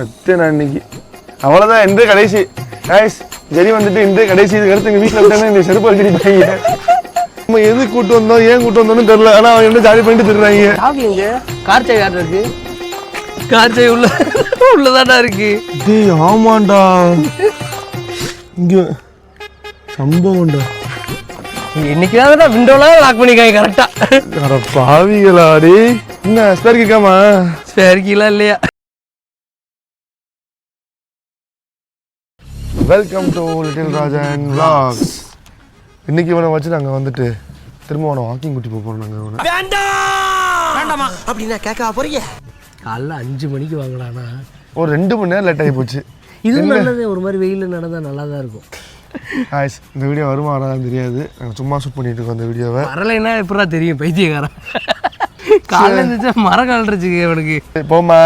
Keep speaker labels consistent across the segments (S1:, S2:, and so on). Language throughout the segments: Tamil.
S1: இன்னைக்கு அவ்வளோதான் இன்றே கடைசி கைஸ். ஜெரி வந்துட்டு இன்றே கடைசி. இதுக்கு அடுத்து எங்கள் வீட்டில் விட்டாங்க இந்த செருப்பு அடிச்சிருப்பாங்க. நம்ம எது கூட்டு வந்தோம் ஏன் கூட்டு வந்தோம்னு தெரியல. ஆனால் அவங்க என்ன ஜாலி பண்ணிட்டு திடுறாங்க.
S2: சாப்பிடுங்க. கார் சாய் யார் இருக்கு? கார் சாய் உள்ளதாடா இருக்கு.
S1: டேய் ஆமாண்டா, இங்கே சம்பவம்டா.
S2: இன்னைக்கு தான் விண்டோலாம் லாக் பண்ணிக்காங்க கரெக்டா.
S1: அட பாவிகளா டே. என்ன ஸ்பேர் கேட்காமா?
S2: ஸ்பேர் கீழே இல்லையா?
S1: Welcome to little Rajan vlogs. இன்னைக்கு இவனை வச்சு நாங்கள் வந்துட்டு திரும்ப அவனை வாக்கிங் கூட்டி போகிறோம். நாங்கள் இவனை
S2: வேண்டாமா அப்படின்னா கேட்க போறீங்க. காலைல 5 மணிக்கு வாங்கலாம்னா
S1: ஒரு 2 மணி நேரம் லேட் ஆகி போச்சு.
S2: இது நல்லது. ஒரு மாதிரி வெயிலில் நடந்தால் நல்லா தான் இருக்கும்.
S1: ஆய்ஸ் இந்த வீடியோ வருமா வராதுன்னு தெரியாது. நாங்கள் சும்மா ஷூட் பண்ணிட்டு இருக்கோம் அந்த வீடியோவை.
S2: வரலைன்னா எப்படா தெரியும் பைத்தியக்காரன். காலையில் இருந்துச்சா மரம் கலண்டுருச்சுங்க அவனுக்கு.
S1: போமா.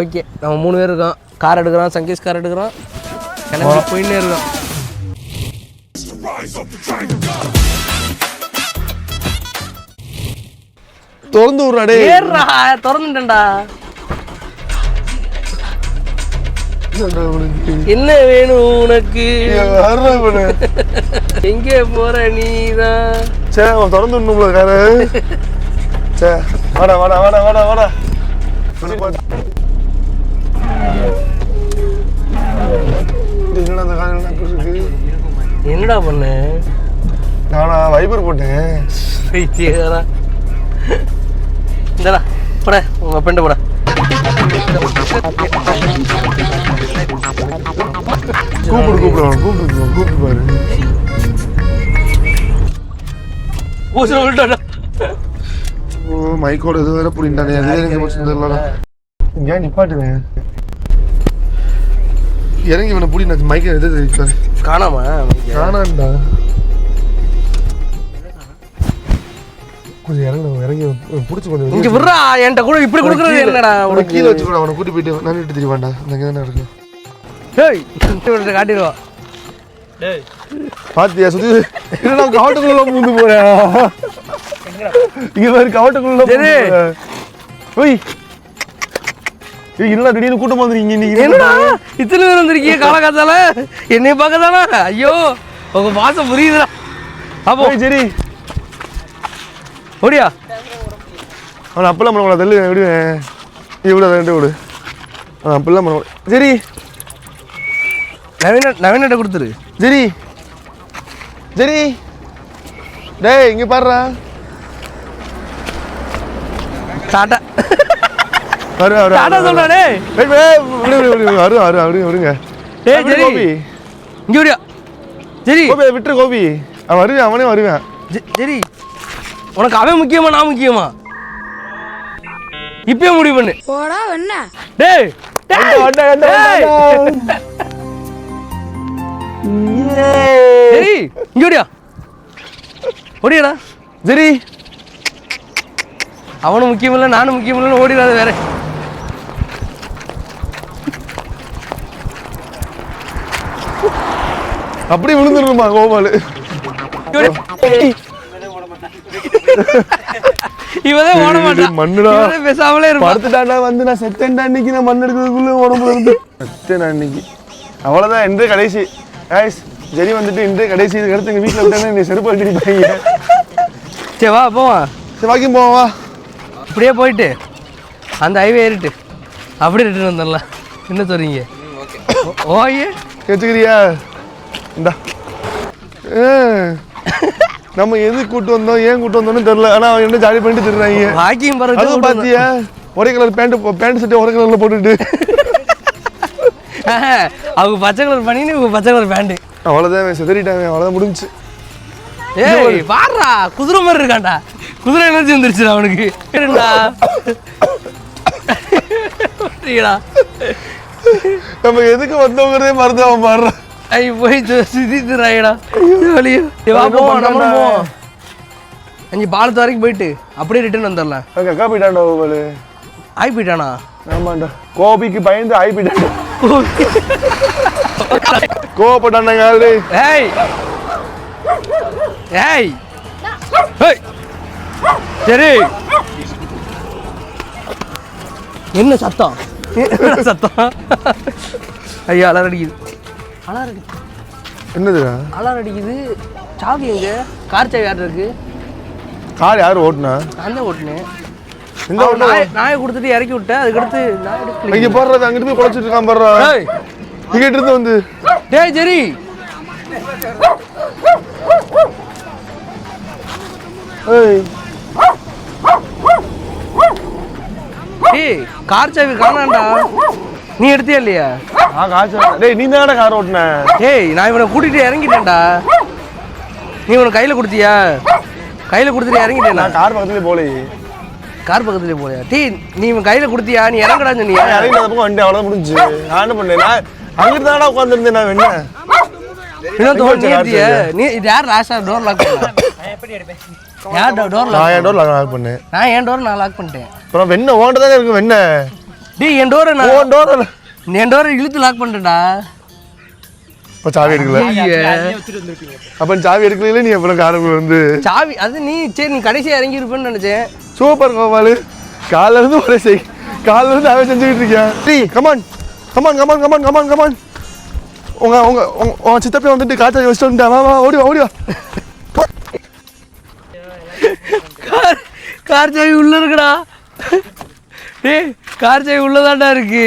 S2: ஓகே நம்ம 3 பேர் இருக்கோம். கார் எடுக்கிறோம், சங்கேஷ் கார் எடுக்கிறோம், கிளம்பி போயின்னே இருக்கோம்.
S1: திறந்து விட்றாடே.
S2: ஏறா திறந்துட்டேன்டா. என்ன வேணும் உனக்கு? எங்கே போற நீதான்?
S1: சே அவன் திறந்து விடணும்ல காரு. சே வாடா வாடா வாடா வாடா வாடா.
S2: என்னடா பண்ண?
S1: நானா வைபர் போட்டேன்.
S2: இந்தடா போட உங்க பெண்ட போட.
S1: கூப்பிடு பாரு. மைக்கோட இது வேற புடிண்டானே. ஏன் நிப்பாட்டுவேன் இறங்கி இவனை புடி. நான் மைக்கை எது தெரிவிப்பாரு.
S2: காணாமா?
S1: காணாண்டா. கொஞ்சம் இறங்கி பிடிச்சி கொஞ்சம்
S2: இங்க விட்றா. என்கிட்ட கூட இப்படி கொடுக்குறது என்னடா?
S1: உனக்கு கீழே வச்சு கூட அவனை கூட்டி போயிட்டு நன்னிட்டு தெரியுவாண்டா. அங்கே தானே இருக்கு.
S2: டேய் காட்டிடுவா. டேய்
S1: பாத்தியா சுத்தி நான் கவட்டுக்குள்ள பூந்து போறேன். இங்க வேறு கவட்டுக்குள்ள போய் இல்ல திடீர்னு கூட்டம் வந்துருக்கீங்க. இன்னைக்கு
S2: என்னடா இத்தனை பேர் வந்திருக்கீங்க காலகாத்தால? என்னைய பார்க்க தானா? ஐயோ உங்க பாசம் புரியுதுடா. அப்போ
S1: சரி
S2: ஓடியா.
S1: அவன் அப்பெல்லாம் பண்ண தள்ளு விடுவேன். இவ்வளோ ரெண்டு விடு. அவன் அப்பெல்லாம் பண்ண. சரி
S2: நவீனிட்ட கொடுத்துரு.
S1: சரி சரி டேய் இங்கே பாடுறா.
S2: டாட்டா
S1: வருங்க.
S2: இங்க ஓடியா. சரி
S1: விட்டுரு கோபி. அவன் வருவேன். அவனே வருவேன்.
S2: சரி உனக்கு அவன் முக்கியமா நான் முக்கியமா? இப்பயே முடிவு பண்ணு.
S3: போடா என்ன?
S2: டேய் சரி இங்க ஓடியா. ஓடியாடா.
S1: சரி
S2: அவனும் முக்கியம் இல்லை நானும் முக்கியம் இல்லைன்னு ஓடிடாது வேற.
S1: அப்படி விழுந்துருமா கோபாலு.
S2: இவதான் ஓட மாட்டான்.
S1: மண்ணுடா
S2: பேசாமலே
S1: படுத்துட்டாண்டா. வந்து நான் செத்தேன்டா. அன்னைக்கு நான் மண் எடுக்கிறதுக்குள்ள உடம்புல இருந்து செத்தேன் அன்னைக்கு. அவ்வளோதான் இன்றே கடைசி கைஸ். ஜெரி வந்துட்டு இன்றே கடைசி. இதுக்கு அடுத்து எங்கள் வீட்டில் விட்டாங்க இந்த செருப்பு அடிச்சிருப்பாங்க.
S2: சரி வா போவா.
S1: சரி வாக்கிங் போவா.
S2: இப்படியே போயிட்டு அந்த ஹைவே ஏறிட்டு அப்படியே ரிட்டர்ன் வந்துடலாம். என்ன சொல்றீங்க? ஓயே
S1: கேட்டுக்கிறியா? இந்தா நம்ம எது கூட்டு வந்தோம் ஏன் கூட்டு வந்தோம்னு தெரியல. ஆனால் அவங்க என்ன ஜாலி பண்ணிட்டு திடுறாங்க.
S2: வாக்கிங் போகிறது
S1: அதுவும் பார்த்தியா ஒரே கலர் பேண்ட் சட்டை ஒரே கலரில் போட்டுட்டு.
S2: அவங்க பச்சை கலர் பண்ணின்னு இவங்க பச்சை கலர் பேண்ட்டு.
S1: அவ்வளோதான் செதறிட்டாங்க. அவ்வளோதான் முடிஞ்சு.
S2: ஏய் பாடுறா குதிரை மாதிரி இருக்காண்டா. குதிரை எனர்ஜி வந்துருச்சு அவனுக்கு.
S1: நம்ம எதுக்கு வந்தவங்கிறதே மறந்து அவன் பாடுறான்.
S2: ஐயோ போய் சுத்திடுறாயடா. போவோம் 5 பாலத்து வரைக்கும் போயிட்டு அப்படியே ரிட்டர்ன் வந்துடலாம்.
S1: அக்கா போயிட்டாண்டா கோபாலு.
S2: ஆய் போயிட்டானா?
S1: ஆமாண்டா. கோபிக்கு பயந்து ஆய் போயிட்டாண்டா. கோவப்பட்டாண்டாங்க ஆல்ரெடி.
S2: ஏய் ஏய் சரி என்ன சத்தம்? சத்தம் ஐயா அலாரம் அடிக்குது
S1: என்னதுடா
S2: அலாரம் அடிக்குது. சாவி எங்க? கார் சாவி யார் இருக்கு?
S1: கார் யார் ஓட்டுனா?
S2: நான் தான் ஓட்டுனேன்.
S1: எங்க ஓட்டுனா?
S2: நாயை கொடுத்துட்டு இறக்கி விட்டேன். அதுக்கடுத்து நாய் எடுக்கல.
S1: இங்க போடுறது அங்கிட்டு போய் குழச்சிட்டு இருக்கான் போடுறா. இங்கிட்ட இருந்து வந்து
S2: டேய் சரி
S1: ஏய்
S2: ஏய் கார் சாவி காணாண்டா. நீ எடுத்தியா இல்லையா?
S1: நான் காய்ச்சல். டேய் நீ தானடா கார் ஓட்டுன?
S2: ஏய் நான் இவனை கூட்டிட்டு இறங்கிட்டேன்டா. நீ உனக்கு கையில கொடுத்தியா? கையில கொடுத்துட்டு இறங்கிட்டேன்.
S1: நான் கார் பக்கத்துலயே போலே.
S2: கார் பக்கத்துலயே போறியா? டீ நீ இவன் கையில கொடுத்தியா? நீ இறங்கடான்னு சொன்னியா?
S1: இறங்கின பக்கம் வண்டி அவ்வளவு முடிஞ்சு. நான் என்ன பண்ணேன்? நான் அங்கிட்டு தானடா உட்காந்துருந்தேன். நான் என்ன
S2: இன்னும் தோணி நீ நீ யார் லாஸ்டா டோர் லாக் பண்ணா? யார் டோர் லாக்?
S1: நான் என் டோர் லாக் பண்ணேன்.
S2: நான் என் டோர் நான் லாக் பண்ணிட்டேன்.
S1: அப்புறம் வெண்ண ஓண்ட தானே இருக்கு வெண்ண.
S2: டேய் என் டோரை நான்
S1: ஓன் டோர்
S2: என் டோரை இழுத்து லாக் பண்ணிட்டேன்டா.
S1: அப்ப சாவி எடுக்கல. அப்ப சாவி எடுக்கல நீ அப்புறம் காருக்குள்ள வந்து
S2: சாவி அது நீ சரி நீ கடைசியா இறங்கி இருப்பேன்னு நினைச்சேன்.
S1: சூப்பர் கோபாலு. காலைல இருந்து ஒரே செய். காலைல இருந்து அவன் செஞ்சுக்கிட்டு இருக்கியா? Tea come on come on come on come on come on come on. உங்க உங்க உங்க சித்தப்பா வந்துட்டு காய்ச்சல் வச்சுட்டு வந்துட்டா. வா வா ஓடி வா ஓடி வா.
S2: கார் சாவி உள்ள இருக்குடா. டேய் கார் சாவி உள்ளதாண்டா இருக்கு.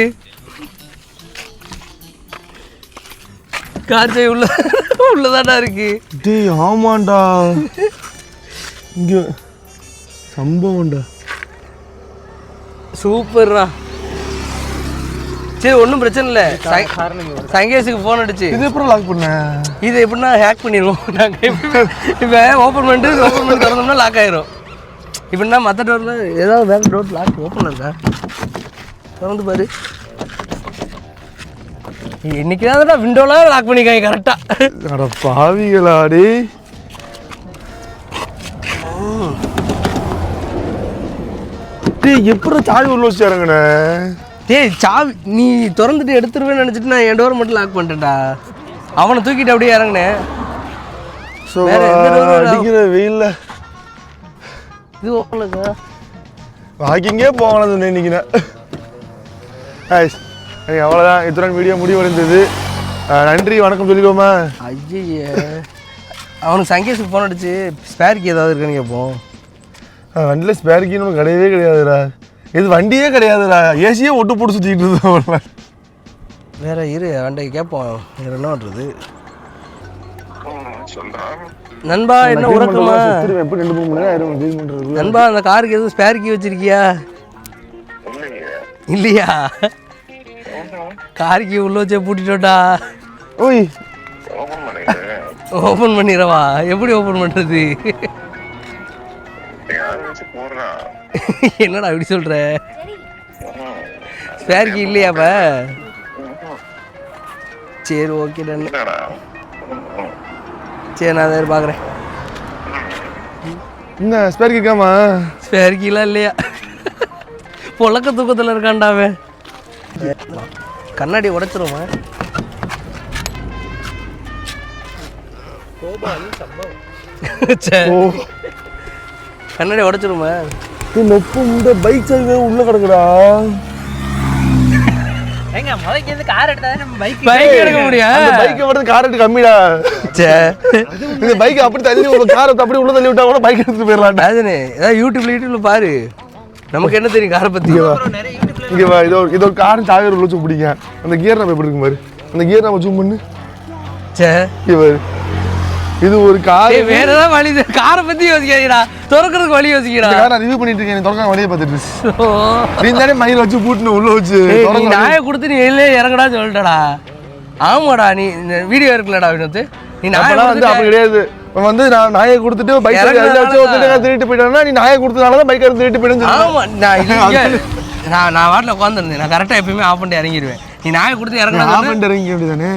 S2: கார் சாவி உள்ளதாண்டா இருக்கு.
S1: டேய் ஆமாண்டா. இங்க சம்பவம்டா.
S2: சூப்பர்ரா. சரி ஒன்றும் பிரச்சனை இல்லை. சங்கேஷுக்கு ஃபோன் அடிச்சு
S1: இது எப்பறம் லாக் பண்ண?
S2: இது எப்படின்னா ஹேக் பண்ணிடுவோம் நாங்கள். இப்போ ஓப்பன் பண்ணிட்டு திறந்தோம்னா லாக் ஆயிரும். இப்படின்னா மற்ற டோரில் ஏதாவது வேறு டோர் லாக் ஓப்பன் இருக்கா? திறந்து பாரு. இன்னைக்கு தான் விண்டோலாம் லாக் பண்ணிக்காங்க கரெக்டாக.
S1: அட பாவிகளாடி. டேய் எப்படி சாவி உள்ள வச்சு இறங்குன?
S2: டேய் சாவி நீ திறந்துட்டு எடுத்துருவேன்னு நினச்சிட்டு நான் என் டோர் மட்டும் லாக் பண்ணிட்டேன்டா. அவனை தூக்கிட்டு அப்படியே இறங்குனேன்.
S1: அடிக்கிற வெயில்ல
S2: இது ஓப்பன் இருக்கா?
S1: வாக்கிங்கே போகணும் இன்னைக்கு. அவ்வளோதான். இத்துடன் வீடியோ முடிவடைந்தது. நன்றி வணக்கம் சொல்லிக்கோமா.
S2: ஐயே அவனுக்கு சங்கேஷுக்கு ஃபோன் அடிச்சு ஸ்பேருக்கு ஏதாவது இருக்கான்னு கேட்போம்.
S1: வண்டியில் ஸ்பேர்க்கின்னு ஒன்று கிடையவே கிடையாதுடா. இது வண்டியே கிடையாதுடா. ஏசியே ஒட்டு போட்டு சுற்றிக்கிட்டு இருந்தோம்.
S2: வேற இரு வண்டி கேட்போம். வேற என்ன பண்ணுறது? நண்பா என்ன உறக்கமா?
S1: எப்படி 2-3 மணி நேரம் க்ளீன் பண்ணுறது?
S2: நண்பா அந்த காருக்கு எதுவும் ஸ்பேர் கீ வச்சிருக்கியா? இல்லையா? கார் கீ உள்ள வச்சே பூட்டிட்டோட்டா.
S1: ஓய்
S2: ஓப்பன் பண்ணிடவா? எப்படி ஓப்பன் பண்ணுறது? என்னடா இப்படி சொல்ற? ஸ்பேர் கீ இல்லையாப்ப? சரி ஓகே டன். சரி நான் அதை பார்க்குறேன்.
S1: என்ன ஸ்பேர் கேட்காமா?
S2: ஸ்பேர் கீலாம் இல்லையா? பொழக்க தூக்கத்தில் இருக்கான்டாவே. கண்ணாடி உடைச்சிருமா? கண்ணாடி உடைச்சிருமா?
S1: நொப்பு இந்த பைக் சாவி உள்ள கிடக்குடா.
S2: பைக் எடுக்க முடியும்.
S1: பைக்கை மட்டும் கார் எடுத்து கம்மிடா. இந்த பைக் அப்படி தள்ளி காரை அப்படி உள்ள தள்ளி விட்டா கூட பைக் எடுத்துட்டு போயிடலாம்.
S2: ஏதாவது யூடியூப்ல பாரு. நமக்கு என்ன தெரியும் காரை பத்தி?
S1: இங்க வா. இது ஒரு கார் சாவி உள்ள வச்சு பிடிங்க. அந்த கியர் நம்ம எப்படி இருக்கு பாரு. அந்த கியர் நம்ம ஜூம் பண்ணு. இது ஒரு கார்.
S2: வேற ஏதாவது வழி? காரை பத்தி யோசிக்காதீடா. திறக்கிறதுக்கு வழி யோசிக்கிறா.
S1: காரை ரிவ்யூ பண்ணிட்டு இருக்கேன். திறக்க வழியை பார்த்துட்டு நீ தானே மயில் வச்சு பூட்டுன்னு உள்ள வச்சு
S2: நாயை கொடுத்து நீ வெளியே இறங்கடா சொல்லிட்டடா. ஆமாடா நீ வீடியோ இருக்குல்லடா வினோத்து. நீ நாயை
S1: வந்து அப்படி கிடையாது. வந்து நான் நாயை கொடுத்துட்டு பைக் திருட்டு போயிட்டேன்னா நீ நாயை கொடுத்தனாலதான் பைக் திருட்டு போயிட்டு.
S2: ஆமா நான் வாட்டில் உட்காந்துருந்தேன். நான் கரெக்டாக எப்பயுமே ஆஃப் பண்ணிட்டு இறங்கிடுவேன். நீ நாயை கொடுத்து இறங்கடா.
S1: ஆஃப் பண்ணிட்டு இறங்கி அப்படிதானே?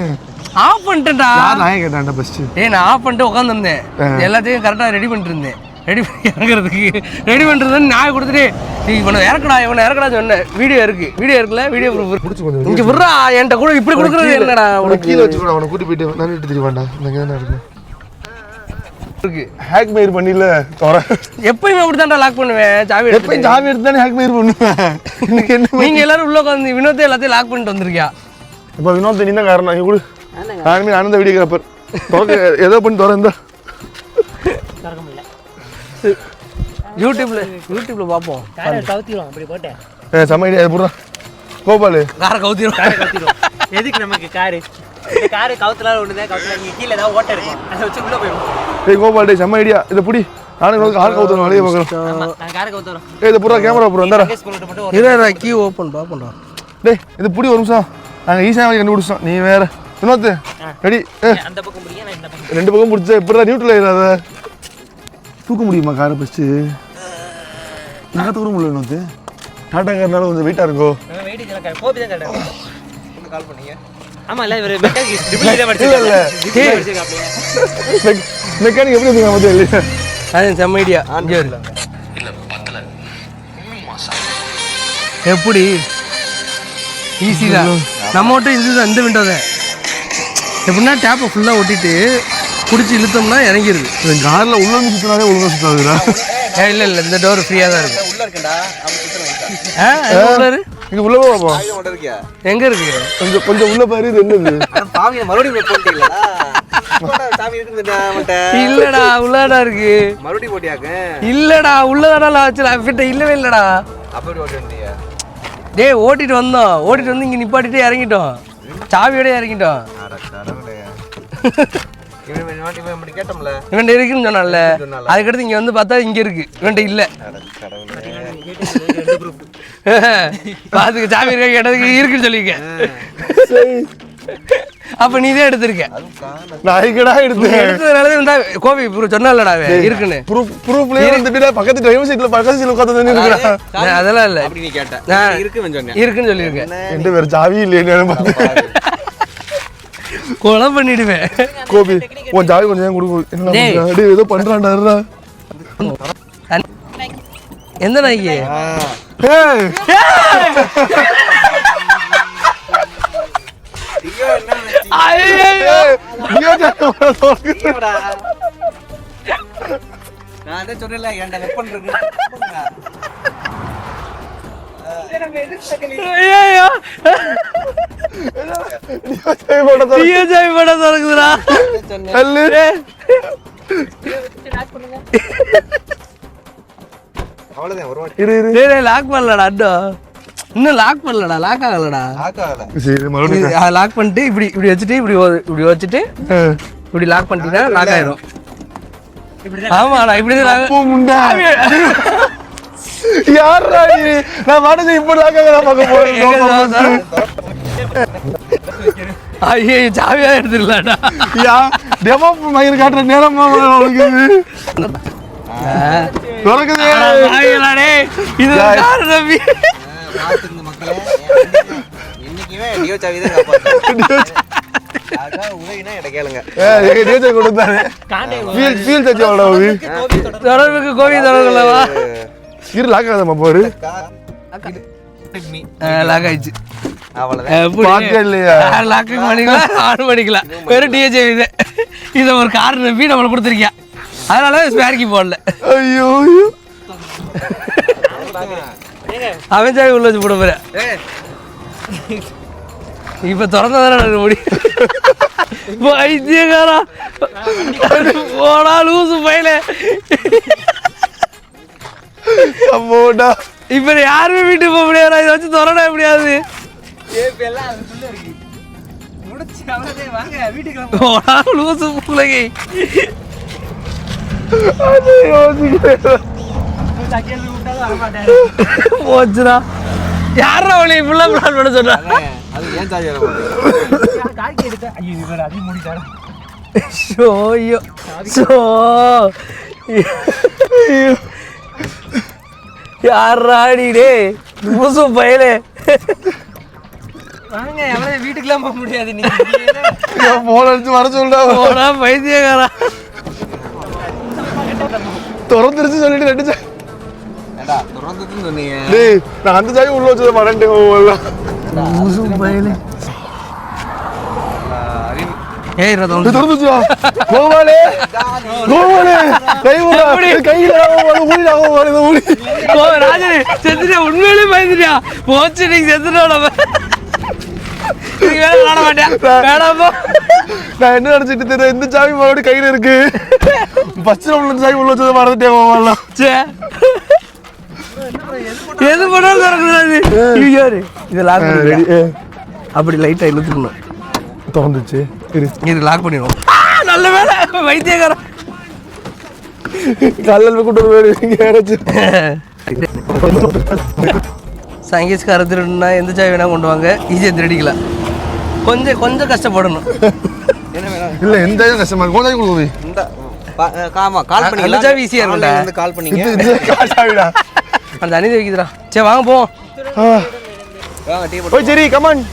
S2: ஆஃப் பண்ணிட்டேன்டா.
S1: நாயை கேட்டான்டா ஃபர்ஸ்ட்.
S2: நான் ஆஃப் பண்ணிட்டு உட்காந்துருந்தேன். எல்லாத்தையும் கரெக்டாக ரெடி பண்ணிட்டு இருந்தேன். ரெடி பண்ணி இறங்குறதுக்கு ரெடி பண்ணுறது நாயை கொடுத்துட்டு நீ இவனை இறக்கடா சொன்னேன். வீடியோ இருக்குல்ல? வீடியோ ப்ரூஃப் இங்கே விட்றா. என்கிட்ட கூட இப்படி கொடுக்குறது என்னடா?
S1: உனக்கு கீழே வச்சுக்கூட அவனை கூட்டி போயிட்டு நான் வீட்டு தெரியுமாண்டா. இந்த இருக்கு
S2: இருக்கு.
S1: ஹேக் மெயில் பண்ணில தோற.
S2: எப்பயுமே அப்படிதான்டா லாக் பண்ணுவேன். சாவி
S1: எப்பயும் சாவி எடுத்து தானே ஹேக் மெயில் பண்ணுவேன். இன்னைக்கு என்ன
S2: நீங்க எல்லாரும் உள்ள உட்காந்து வினோத்தை எல்லாத்தையும் லாக் பண்ணிட்டு வந்திருக்கியா?
S1: இப்போ வினோத் நீ தான் காரணம். நீ கூட நானுமே ஆனந்த வீடியோகிராஃபர் தோக்க ஏதோ பண்ணி தோறந்தா
S2: யூடியூப்ல பார்ப்போம்.
S3: கவுத்திடுவோம் அப்படி போட்டேன்.
S1: செம்ம ஐடியா புறா கோபாலு
S2: காரை கவுத்திரும்.
S3: எதுக்கு நமக்கு காரு? இந்த காரு கவுத்தலால ஒண்ணுதான் கவுத்தல. நீங்க கீழே ஏதாவது ஓட்ட இருக்கு, அதை வச்சு உள்ள போயிடும்.
S1: ஏய் கோபால் டேய் செம்ம ஐடியா. இதை புடி நானும் கார் கவுத்துறோம் வெளியே பார்க்குறோம்.
S3: நான் காரை கவுத்துறோம்.
S1: ஏய் இது புறா கேமரா புறா வந்தாடா.
S2: இதா கீ ஓப்பன் பாப்போம்டா.
S1: டேய் இது புடி ஒரு நிமிஷம். நாங்கள் ஈஸியாக கண்டுபிடிச்சோம். நீ வேற வினோத் ரெடி.
S3: அந்த பக்கம் முடியா, நான் இந்த பக்கம்.
S1: ரெண்டு பக்கம் பிடிச்சா எப்படா நியூட்ரல் ஆயிடாத. தூக்க முடியுமா காரை ஃபஸ்ட்டு? நான் தூக்க முடியல வினோத். டாட்டா காரனால கொஞ்சம் வெயிட்டாக இருக்கோ.
S3: வெயிட் இதெல்லாம் கோபி தான் கேட்டேன்.
S2: என்ன கால் பண்ணீங்க?
S3: ஆமா இல்ல இவரு மெக்கானிக் டிபிள் தான்
S1: இல்ல இல்ல மெக்கானிக் எப்படி இருக்காங்க மொத்தம் இல்லையா?
S2: அது செம்ம ஐடியா. அங்கே இல்ல பத்தல. எப்படி ஈஸி தான். நம்ம மட்டும் இதுதான் இந்த விண்டோ தான். எப்படின்னா டேப்பை ஃபுல்லாக ஒட்டிட்டு பிடிச்சி இழுத்தோம்னா இறங்கிடுது.
S1: இந்த காரில் உள்ள சுற்றினாலே ஒழுங்காக சுற்றாதுடா.
S2: இல்லை இந்த டோர் ஃப்ரீயாக தான் இருக்கு.
S3: உள்ள இருக்குடா.
S1: இங்கே உள்ள போவோம்.
S2: எங்கே இருக்கு?
S1: கொஞ்சம் உள்ள பாரு. இது என்னது?
S3: பாவிய மறுபடியும் போட்டீங்களா? சாமி இருக்குடா மட்ட.
S2: இல்லடா உள்ளடா இருக்கு.
S3: மறுபடியும் போட்டியாக்க?
S2: இல்லடா உள்ளதாடா வச்சு ஃபிட் இல்லவே இல்லடா.
S3: அப்படி ஓட்டி வந்தீங்க?
S2: டேய் ஓட்டிட்டு வந்து இங்கே நிப்பாட்டிட்டு இறங்கிட்டோம். சாவியோட இறங்கிட்டோம்.
S3: இவன் கேட்டோம்ல
S2: இவன்ட்ட இருக்குன்னு சொன்னான்ல. அதுக்கடுத்து இங்கே வந்து பார்த்தா இங்கே இருக்கு. இவன்ட்ட இல்லை. பார்த்துக்க சாவி இருக்க கேட்டதுக்கு இருக்குன்னு சொல்லியிருக்கேன். அப்ப நீ தான் எடுத்திருக்க.
S1: நான் எங்கடா எடுத்தேன்?
S2: எடுத்ததுனால இருந்தா கோபி சொன்னாலடா இருக்குன்னு.
S1: ப்ரூஃப்லயே வந்துட்டு பக்கத்து டிரைவர் சீட்ல பக்கத்து சீட்ல உட்கார்ந்து நின்னுக்கறா.
S2: அதெல்லாம் இல்ல.
S3: அப்படி நீ கேட்ட. இருக்குன்னு சொன்னேன்.
S2: இருக்குன்னு சொல்லியிருக்கேன்.
S1: என்கிட்ட வேற சாவி இல்லைன்னு பார்த்தேன்.
S2: கொலை பண்ணிடுவேன்.
S1: கோபி உன் சாவி கொஞ்சம் கொடுக்கும். என்ன டேய் ஏதோ பண்றான்டா.
S2: எந்த நாய்க்கு?
S1: ஏய்
S2: ஐயோ
S1: நீ
S3: நான் அத சொன்னல ஏன்டா வெப்பன் இருக்கு.
S2: ஐயோ டிஎஜை போட தரக்குதுடா.
S1: அல்லே
S3: அவ்வளவுதான் ஒரு வாட்டி.
S1: இரு
S2: டேய் லாக் பண்ணலடா. அடோ இன்னும் லாக் பண்ணலடா. லாக் ஆகலடா.
S1: சரி மறுபடியும்
S2: லாக் பண்ணிட்டு இப்படி வச்சுட்டு இப்படி வச்சுட்டு இப்படி லாக் பண்ணிட்டீங்கன்னா லாக் ஆயிடும். ஆமாடா இப்படிதான்
S1: முண்டா யாரா நீ? நான் வாடகை இப்படி லாக் பார்க்க போறேன்.
S2: ஐயோ சாவியா எடுத்துடலாடா.
S1: யா டெமோ மயிர் காட்டுற நேரமா உனக்கு துறக்குது.
S2: இது யாரு நம்பி?
S3: பாத்துங்க மக்களே. இன்னைக்குவே டியோ சாவி தான் காப்பாத்து. அத உதவினா எட கேளுங்க.
S1: டேஜே கொடுத்தானே. ஃபீல் தச்சு வாடா ஓவி.
S2: தொடர்புக்கு கோவி தொடர்புலவா?
S1: இரு லாக் ஆகாதமா பாரு.
S2: லாக் ஆயிடுச்சு.
S3: அவ்வளவுதான்.
S1: பாக்கே இல்லையா?
S2: லாக் பண்ணிக்கலாம் ஆன் பண்ணிக்கலாம். வெறும் டிஜே இதை ஒரு கார் நம்பி நம்மளை கொடுத்துருக்கியா. அதனால ஸ்பேர்க்கி போடல.
S1: ஐயோ ஐயோ
S2: அவன் சாவி உள்ள வச்சு போட போறேன். இப்ப திறந்ததானே நடக்க முடியும். வைத்தியகாரா போடா லூசு பையல.
S1: அம்மோடா
S2: இப்ப யாருமே வீட்டுக்கு போக முடியாது. இதை வச்சு திறட முடியாது. போடா லூசு பிள்ளைங்க. போச்சுடா. யாரா அவளை இப்படிலாம் பிளான் பண்ண சொன்னா?
S3: அது ஏன் சாவி வர
S2: யாராடி டே லூசு பயலே.
S3: வாங்க எவ்வளவு வீட்டுக்குலாம் போக முடியாது. நீங்க
S1: போன் அடிச்சு வர சொல்றா.
S2: போடா பைத்தியக்காரா.
S1: திறந்துருச்சு சொல்லிட்டு ரெண்டு சாவி.
S3: ஏண்டா திறந்துதுன்னு சொன்னீங்க.
S1: டேய் நான் அந்த சாவி உள்ள வச்சத மறந்துட்டேன்.
S2: லூசு பயலே. ஏய்
S1: திறந்துச்சா கோவாலே கையில ஊடி
S2: ராஜனே செத்துட்டியா உண்மையிலே பயந்துட்டியா போச்சு நீங்க செத்துட்டோம் விளாட மாட்டியா வேணாமா
S1: நான் என்ன நினைச்சிட்டு தெரியும் இந்த சாவி மறுபடியும் கையில இருக்கு ஃபர்ஸ்ட் ரவுண்ட்ல சாவி உள்ள வச்சதை மறந்துட்டேன்
S2: எது பண்ணாலும் திறக்குது யாரு இதை லாக் பண்ணி அப்படி லைட்டா இழுத்துக்கணும்
S1: திறந்துச்சு
S2: இது லாக் பண்ணிடுவோம் நல்ல வேலை வைத்தியக்காரன்
S1: கல்லல் கூட்டு வருவாரு
S2: சங்கீஸ்கார திருடுனா எந்த சாவி வேணா கொண்டு வாங்க ஈஸியாக திருடிக்கலாம் கொஞ்சம் கஷ்டப்படணும்
S1: இல்ல எந்த கஷ்டமா இருக்கும் கொஞ்சம் கொடுக்குது
S3: இந்த ஆமா கால் பண்ணி
S2: அந்த சாவி ஈஸியாக இருக்கும்டா
S3: வந்து கால் பண்ணீங்க
S1: சாவிடா
S2: அந்த அணிதை வைக்குதுடா சரி வாங்க போவோம்
S3: வாங்க டீ
S1: போய் சரி கமான்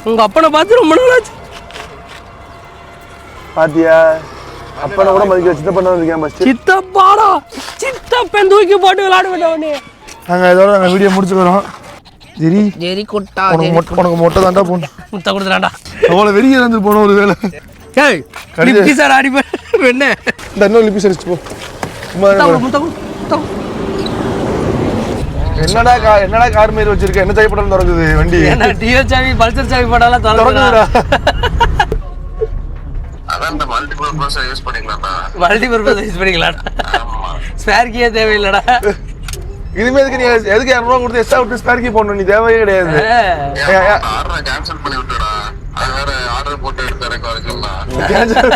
S2: உங்க அப்பனை பார்த்து ரொம்ப நாள் ஆச்சு
S1: பாத்தியா அப்பனை கூட மதிக்க சித்தப்பண்ண வந்திருக்கேன் ஃபர்ஸ்ட்
S2: சித்தப்பாடா சித்தப்பன் தூக்கி போட்டு விளையாட வேண்டாம்
S1: நாங்க இதோட நாங்க வீடியோ முடிச்சுக்கிறோம் சரி
S2: ஜெரி குட்டா
S1: உனக்கு மொட்டை தாண்டா போகணும்
S2: முத்த கொடுத்துடாண்டா
S1: அவ்வளோ வெளியே இருந்து போனோம் ஒரு வேலை
S2: ஏய் லிப்பி சார் ஆடி என்ன
S1: இந்த இன்னும் லிப்பி சரிச்சு போ என்னடா கார் மாரி வச்சிருக்க என்ன சாய்ப்படம் திறக்குது வண்டி
S2: என்ன டியோ சாவி பல்சர் சாவி போட்டாலாம்
S1: திறக்குதுடா
S2: மல்டிபர்பஸ் யூஸ் பண்ணிக்கலாம் ஸ்பேர் கீயே தேவையில்லடா
S1: இனிமே எதுக்கு நீ எதுக்கு 200 கொடுத்து எக்ஸ்ட்ரா விட்டு ஸ்பேர் கீ போடணும் நீ தேவையே கிடையாது
S4: கேன்சல் பண்ணி விட்டுடா அது வேற ஆர்டர் போட்டு எடுத்து
S1: கேன்சல்